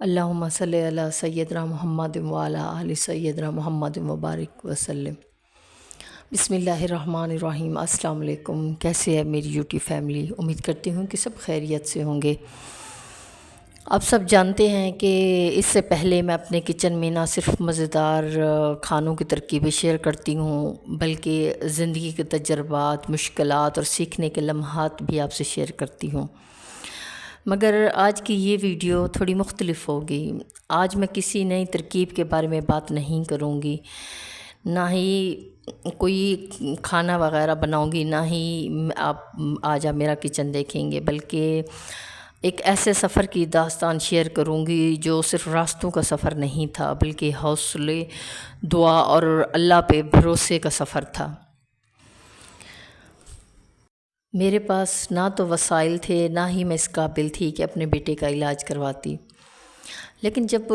اللہم صلی علی سیدنا محمد وعلی آل سیدنا محمد مبارک وسلم۔ بسم اللہ الرحمن الرحیم۔ السلام علیکم، کیسے ہے میری یوٹیوب فیملی؟ امید کرتی ہوں کہ سب خیریت سے ہوں گے۔ آپ سب جانتے ہیں کہ اس سے پہلے میں اپنے کچن میں نہ صرف مزیدار کھانوں کی ترکیبیں شیئر کرتی ہوں بلکہ زندگی کے تجربات، مشکلات اور سیکھنے کے لمحات بھی آپ سے شیئر کرتی ہوں، مگر آج کی یہ ویڈیو تھوڑی مختلف ہوگی۔ آج میں کسی نئی ترکیب کے بارے میں بات نہیں کروں گی، نہ ہی کوئی کھانا وغیرہ بناؤں گی، نہ ہی آپ آج میرا کچن دیکھیں گے، بلکہ ایک ایسے سفر کی داستان شیئر کروں گی جو صرف راستوں کا سفر نہیں تھا بلکہ حوصلے، دعا اور اللہ پہ بھروسے کا سفر تھا۔ میرے پاس نہ تو وسائل تھے، نہ ہی میں اس قابل تھی کہ اپنے بیٹے کا علاج کرواتی، لیکن جب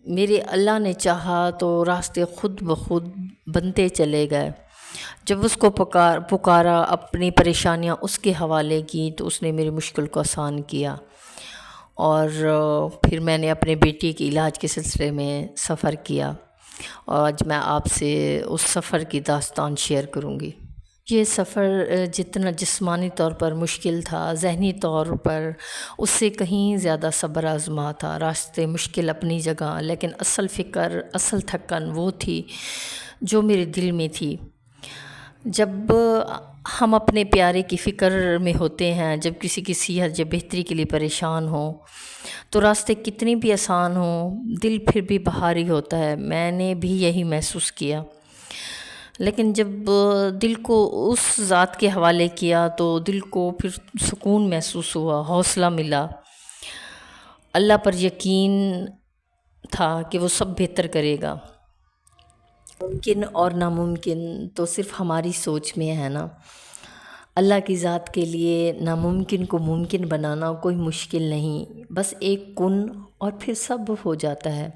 میرے اللہ نے چاہا تو راستے خود بخود بنتے چلے گئے۔ جب اس کو پکارا، اپنی پریشانیاں اس کے حوالے کی تو اس نے میری مشکل کو آسان کیا، اور پھر میں نے اپنے بیٹے کے علاج کے سلسلے میں سفر کیا، اور آج میں آپ سے اس سفر کی داستان شیئر کروں گی۔ یہ سفر جتنا جسمانی طور پر مشکل تھا، ذہنی طور پر اس سے کہیں زیادہ صبر آزما تھا۔ راستے مشکل اپنی جگہ، لیکن اصل فکر، اصل تھکن وہ تھی جو میرے دل میں تھی۔ جب ہم اپنے پیارے کی فکر میں ہوتے ہیں، جب کسی کی صحت یا بہتری کے لیے پریشان ہوں، تو راستے کتنی بھی آسان ہوں، دل پھر بھی بھاری ہوتا ہے۔ میں نے بھی یہی محسوس کیا، لیکن جب دل کو اس ذات کے حوالے کیا تو دل کو پھر سکون محسوس ہوا، حوصلہ ملا۔ اللہ پر یقین تھا کہ وہ سب بہتر کرے گا۔ ممکن اور ناممکن تو صرف ہماری سوچ میں ہے نا۔ اللہ کی ذات کے لیے ناممکن کو ممکن بنانا کوئی مشکل نہیں، بس ایک کن اور پھر سب ہو جاتا ہے۔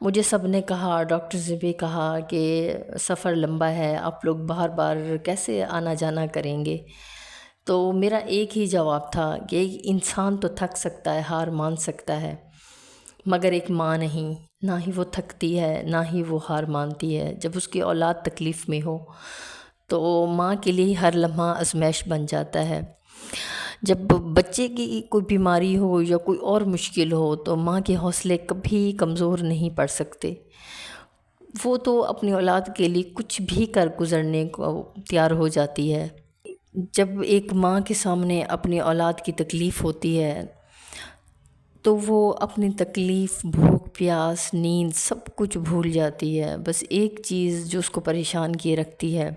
مجھے سب نے کہا، ڈاکٹرز نے بھی کہا کہ سفر لمبا ہے، آپ لوگ بار بار کیسے آنا جانا کریں گے؟ تو میرا ایک ہی جواب تھا کہ ایک انسان تو تھک سکتا ہے، ہار مان سکتا ہے، مگر ایک ماں نہیں، نہ ہی وہ تھکتی ہے نہ ہی وہ ہار مانتی ہے۔ جب اس کی اولاد تکلیف میں ہو تو ماں کے لیے ہر لمحہ آزمائش بن جاتا ہے۔ جب بچے کی کوئی بیماری ہو یا کوئی اور مشکل ہو تو ماں کے حوصلے کبھی کمزور نہیں پڑ سکتے۔ وہ تو اپنی اولاد کے لیے کچھ بھی کر گزرنے کو تیار ہو جاتی ہے۔ جب ایک ماں کے سامنے اپنی اولاد کی تکلیف ہوتی ہے تو وہ اپنی تکلیف، بھوک، پیاس، نیند سب کچھ بھول جاتی ہے۔ بس ایک چیز جو اس کو پریشان کیے رکھتی ہے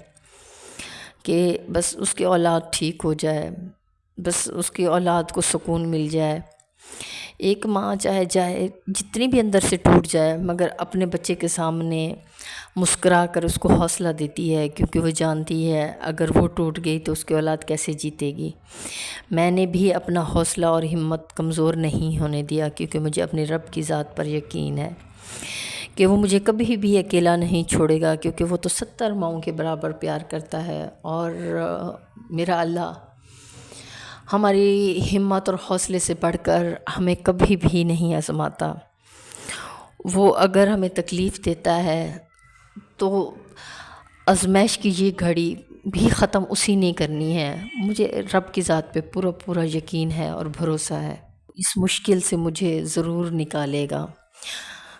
کہ بس اس کی اولاد ٹھیک ہو جائے، بس اس کی اولاد کو سکون مل جائے۔ ایک ماں چاہے جتنی بھی اندر سے ٹوٹ جائے، مگر اپنے بچے کے سامنے مسکرا کر اس کو حوصلہ دیتی ہے، کیونکہ وہ جانتی ہے اگر وہ ٹوٹ گئی تو اس کی اولاد کیسے جیتے گی۔ میں نے بھی اپنا حوصلہ اور ہمت کمزور نہیں ہونے دیا، کیونکہ مجھے اپنے رب کی ذات پر یقین ہے کہ وہ مجھے کبھی بھی اکیلا نہیں چھوڑے گا، کیونکہ وہ تو 70 ماؤں کے برابر پیار کرتا ہے۔ اور میرا اللہ ہماری ہمت اور حوصلے سے بڑھ کر ہمیں کبھی بھی نہیں آزماتا۔ وہ اگر ہمیں تکلیف دیتا ہے تو آزمائش کی یہ گھڑی بھی ختم اسی نے کرنی ہے۔ مجھے رب کی ذات پہ پورا یقین ہے اور بھروسہ ہے، اس مشکل سے مجھے ضرور نکالے گا۔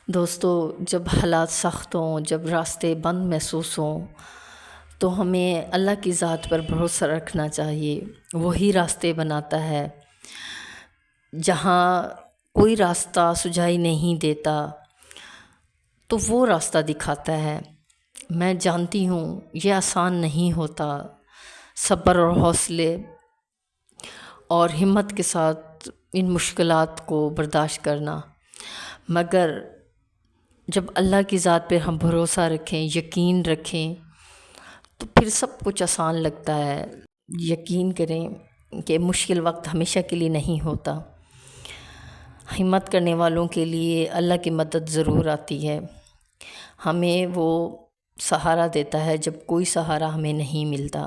دوستو، جب حالات سخت ہوں، جب راستے بند محسوس ہوں تو ہمیں اللہ کی ذات پر بھروسہ رکھنا چاہیے۔ وہی راستے بناتا ہے۔ جہاں کوئی راستہ سجائی نہیں دیتا تو وہ راستہ دکھاتا ہے۔ میں جانتی ہوں یہ آسان نہیں ہوتا، صبر اور حوصلے اور ہمت کے ساتھ ان مشکلات کو برداشت کرنا، مگر جب اللہ کی ذات پہ ہم بھروسہ رکھیں، یقین رکھیں تو پھر سب کچھ آسان لگتا ہے۔ یقین کریں کہ مشکل وقت ہمیشہ کے لیے نہیں ہوتا۔ ہمت کرنے والوں کے لیے اللہ کی مدد ضرور آتی ہے۔ ہمیں وہ سہارا دیتا ہے جب کوئی سہارا ہمیں نہیں ملتا۔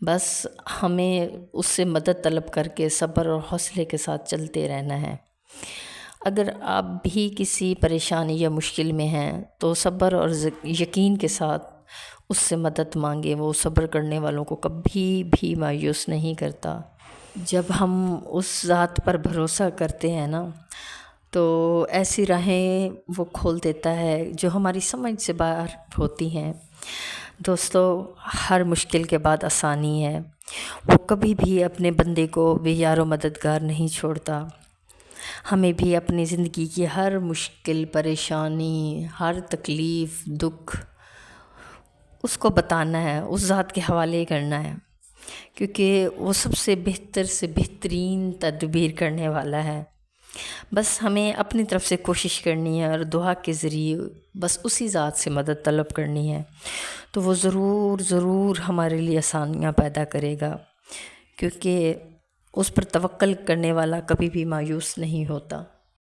بس ہمیں اس سے مدد طلب کر کے صبر اور حوصلے کے ساتھ چلتے رہنا ہے۔ اگر آپ بھی کسی پریشانی یا مشکل میں ہیں تو صبر اور یقین کے ساتھ اس سے مدد مانگے. وہ صبر کرنے والوں کو کبھی بھی مایوس نہیں کرتا. جب ہم اس ذات پر بھروسہ کرتے ہیں نا تو ایسی راہیں وہ کھول دیتا ہے جو ہماری سمجھ سے باہر ہوتی ہیں. دوستو، ہر مشکل کے بعد آسانی ہے. وہ کبھی بھی اپنے بندے کو بے یار و مددگار نہیں چھوڑتا. ہمیں بھی اپنی زندگی کی ہر مشکل، پریشانی، ہر تکلیف، دکھ اس کو بتانا ہے، اس ذات کے حوالے کرنا ہے، کیونکہ وہ سب سے بہتر سے بہترین تدبیر کرنے والا ہے. بس ہمیں اپنی طرف سے کوشش کرنی ہے اور دعا کے ذریعے بس اسی ذات سے مدد طلب کرنی ہے، تو وہ ضرور ضرور ہمارے لیے آسانیاں پیدا کرے گا، کیونکہ اس پر توکل کرنے والا کبھی بھی مایوس نہیں ہوتا.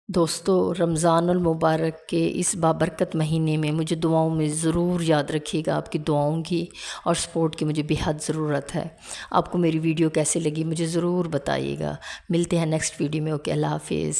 دوستو، رمضان المبارک کے اس بابرکت مہینے میں مجھے دعاؤں میں ضرور یاد رکھیے گا. آپ کی دعاؤں کی اور سپورٹ کی مجھے بے حد ضرورت ہے. آپ کو میری ویڈیو کیسے لگی مجھے ضرور بتائیے گا. ملتے ہیں نیکسٹ ویڈیو میں. اوکے، اللہ حافظ.